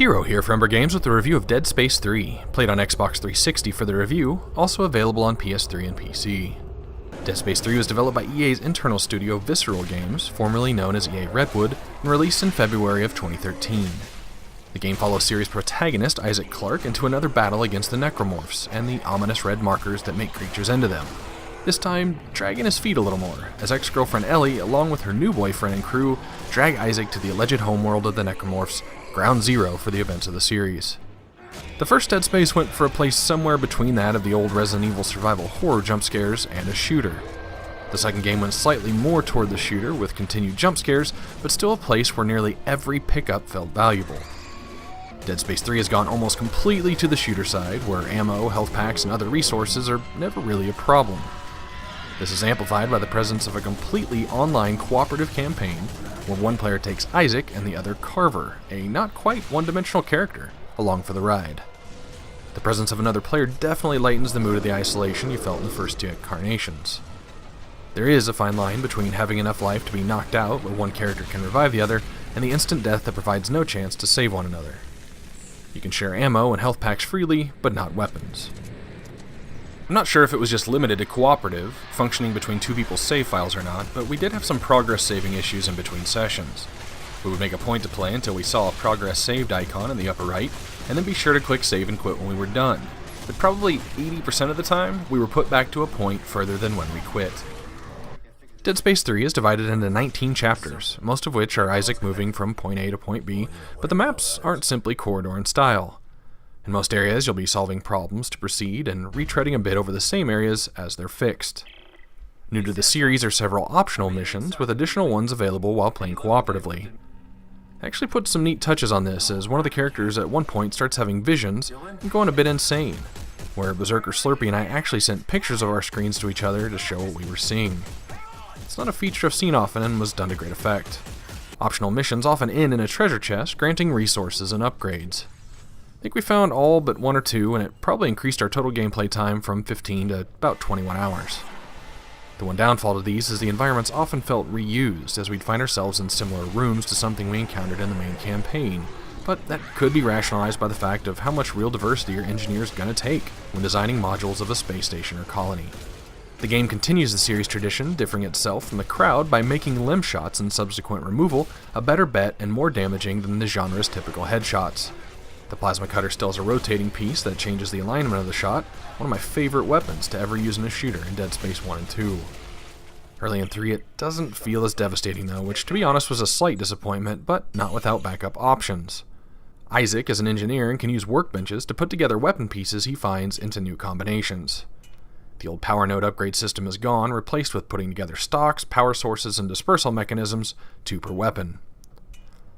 Shiro here for Umbra Games with a review of Dead Space 3, played on Xbox 360 for the review, also available on PS3 and PC. Dead Space 3 was developed by EA's internal studio Visceral Games, formerly known as EA Redwood, and released in February of 2013. The game follows series protagonist Isaac Clarke into another battle against the Necromorphs and the ominous red markers that make creatures into them. This time, dragging his feet a little more, as ex-girlfriend Ellie, along with her new boyfriend and crew, drag Isaac to the alleged homeworld of the Necromorphs, ground zero for the events of the series. The first Dead Space went for a place somewhere between that of the old Resident Evil survival horror jump scares and a shooter. The second game went slightly more toward the shooter with continued jump scares, but still a place where nearly every pickup felt valuable. Dead Space 3 has gone almost completely to the shooter side, where ammo, health packs, and other resources are never really a problem. This is amplified by the presence of a completely online cooperative campaign, where one player takes Isaac and the other Carver, a not quite one-dimensional character, along for the ride. The presence of another player definitely lightens the mood of the isolation you felt in the first two incarnations. There is a fine line between having enough life to be knocked out where one character can revive the other, and the instant death that provides no chance to save one another. You can share ammo and health packs freely, but not weapons. I'm not sure if it was just limited to cooperative, functioning between two people's save files or not, but we did have some progress saving issues in between sessions. We would make a point to play until we saw a progress saved icon in the upper right, and then be sure to click save and quit when we were done. But probably 80% of the time, we were put back to a point further than when we quit. Dead Space 3 is divided into 19 chapters, most of which are Isaac moving from point A to point B, but the maps aren't simply corridor in style. In most areas, you'll be solving problems to proceed and retreading a bit over the same areas as they're fixed. New to the series are several optional missions, with additional ones available while playing cooperatively. I actually put some neat touches on this, as one of the characters at one point starts having visions and going a bit insane, where Berserker Slurpee and I actually sent pictures of our screens to each other to show what we were seeing. It's not a feature I've seen often and was done to great effect. Optional missions often end in a treasure chest, granting resources and upgrades. I think we found all but one or two, and it probably increased our total gameplay time from 15 to about 21 hours. The one downfall to these is the environments often felt reused, as we'd find ourselves in similar rooms to something we encountered in the main campaign, but that could be rationalized by the fact of how much real diversity your engineer's gonna take when designing modules of a space station or colony. The game continues the series tradition, differing itself from the crowd by making limb shots and subsequent removal a better bet and more damaging than the genre's typical headshots. The plasma cutter still has a rotating piece that changes the alignment of the shot, one of my favorite weapons to ever use in a shooter in Dead Space 1 and 2. Early in 3 it doesn't feel as devastating though, which to be honest was a slight disappointment, but not without backup options. Isaac is an engineer and can use workbenches to put together weapon pieces he finds into new combinations. The old power node upgrade system is gone, replaced with putting together stocks, power sources, and dispersal mechanisms, 2 per weapon.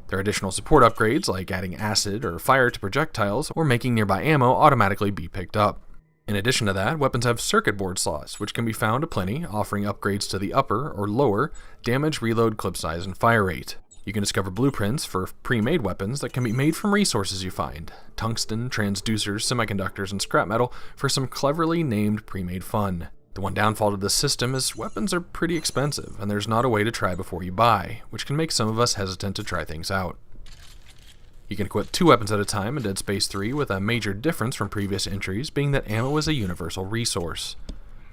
There are additional support upgrades like adding acid or fire to projectiles or making nearby ammo automatically be picked up. In addition to that, weapons have circuit board slots, which can be found aplenty, offering upgrades to the upper or lower damage, reload, clip size, and fire rate. You can discover blueprints for pre-made weapons that can be made from resources you find: tungsten, transducers, semiconductors, and scrap metal for some cleverly named pre-made fun. The one downfall to this system is weapons are pretty expensive, and there's not a way to try before you buy, which can make some of us hesitant to try things out. You can equip 2 weapons at a time in Dead Space 3, with a major difference from previous entries being that ammo is a universal resource.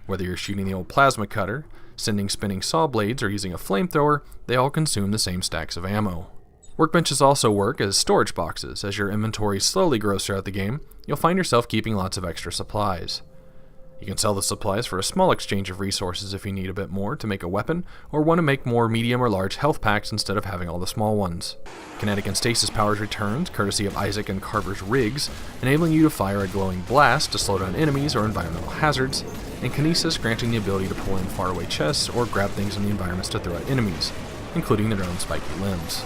Whether you're shooting the old plasma cutter, sending spinning saw blades, or using a flamethrower, they all consume the same stacks of ammo. Workbenches also work as storage boxes. As your inventory slowly grows throughout the game, you'll find yourself keeping lots of extra supplies. You can sell the supplies for a small exchange of resources if you need a bit more to make a weapon, or want to make more medium or large health packs instead of having all the small ones. Kinetic and stasis powers returns, courtesy of Isaac and Carver's rigs, enabling you to fire a glowing blast to slow down enemies or environmental hazards, and Kinesis granting the ability to pull in faraway chests or grab things in the environments to throw at enemies, including their own spiky limbs.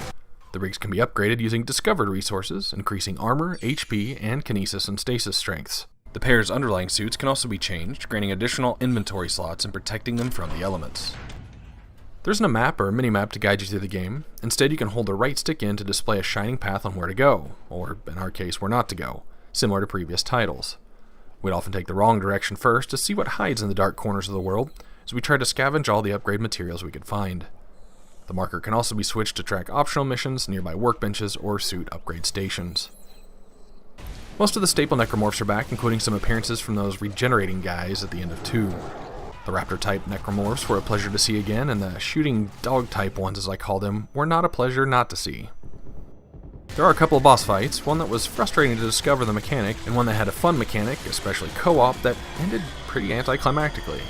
The rigs can be upgraded using discovered resources, increasing armor, HP, and Kinesis and stasis strengths. The pair's underlying suits can also be changed, granting additional inventory slots and protecting them from the elements. There isn't a map or mini-map to guide you through the game. Instead, you can hold the right stick in to display a shining path on where to go, or in our case, where not to go, similar to previous titles. We'd often take the wrong direction first to see what hides in the dark corners of the world, as we tried to scavenge all the upgrade materials we could find. The marker can also be switched to track optional missions, nearby workbenches, or suit upgrade stations. Most of the staple Necromorphs are back, including some appearances from those regenerating guys at the end of 2. The raptor-type Necromorphs were a pleasure to see again, and the shooting dog-type ones, as I call them, were not a pleasure not to see. There are a couple of boss fights, one that was frustrating to discover the mechanic, and one that had a fun mechanic, especially co-op, that ended pretty anticlimactically.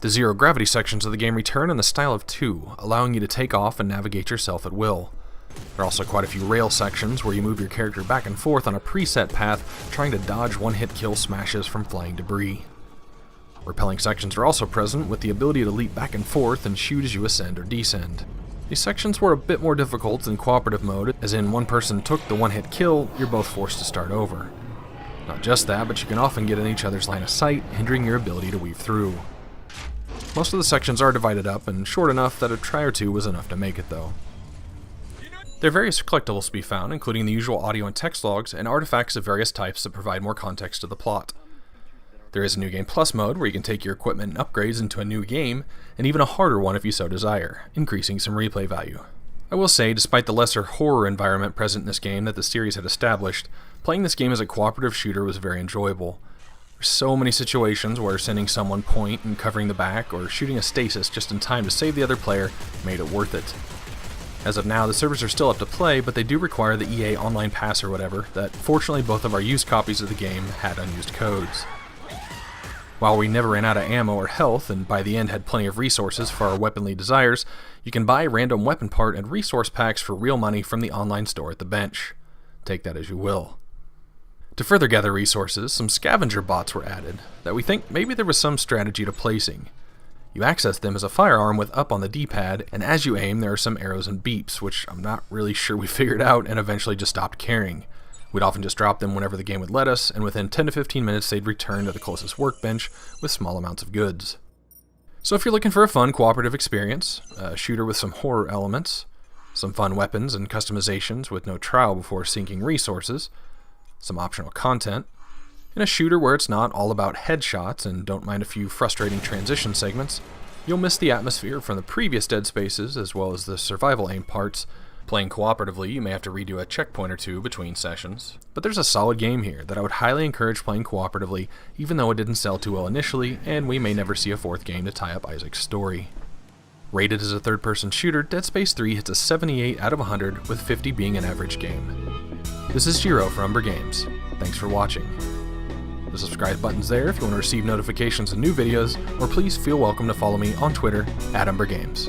The zero-gravity sections of the game return in the style of 2, allowing you to take off and navigate yourself at will. There are also quite a few rail sections where you move your character back and forth on a preset path, trying to dodge one-hit kill smashes from flying debris. Repelling sections are also present, with the ability to leap back and forth and shoot as you ascend or descend. These sections were a bit more difficult in cooperative mode, as in one person took the one-hit kill, you're both forced to start over. Not just that, but you can often get in each other's line of sight, hindering your ability to weave through. Most of the sections are divided up, and short enough that a try or two was enough to make it though. There are various collectibles to be found, including the usual audio and text logs, and artifacts of various types that provide more context to the plot. There is a New Game Plus mode where you can take your equipment and upgrades into a new game, and even a harder one if you so desire, increasing some replay value. I will say, despite the lesser horror environment present in this game that the series had established, playing this game as a cooperative shooter was very enjoyable. There's so many situations where sending someone point and covering the back, or shooting a stasis just in time to save the other player, made it worth it. As of now, the servers are still up to play, but they do require the EA Online Pass or whatever, that fortunately both of our used copies of the game had unused codes. While we never ran out of ammo or health, and by the end had plenty of resources for our weaponly desires, you can buy random weapon part and resource packs for real money from the online store at the bench. Take that as you will. To further gather resources, some scavenger bots were added, that we think maybe there was some strategy to placing. You access them as a firearm with up on the D-pad, and as you aim there are some arrows and beeps, which I'm not really sure we figured out and eventually just stopped caring. We'd often just drop them whenever the game would let us, and within 10 to 15 minutes they'd return to the closest workbench with small amounts of goods. So if you're looking for a fun cooperative experience, a shooter with some horror elements, some fun weapons and customizations with no trial before sinking resources, some optional content, in a shooter where it's not all about headshots and don't mind a few frustrating transition segments, you'll miss the atmosphere from the previous Dead Spaces as well as the survival aim parts. Playing cooperatively, you may have to redo a checkpoint or two between sessions, but there's a solid game here that I would highly encourage playing cooperatively, even though it didn't sell too well initially, and we may never see a fourth game to tie up Isaac's story. Rated as a third-person shooter, Dead Space 3 hits a 78 out of 100, with 50 being an average game. This is Jiro for Umbra Games. Thanks for watching. The subscribe button's there if you want to receive notifications of new videos, or please feel welcome to follow me on Twitter @Umbra Games.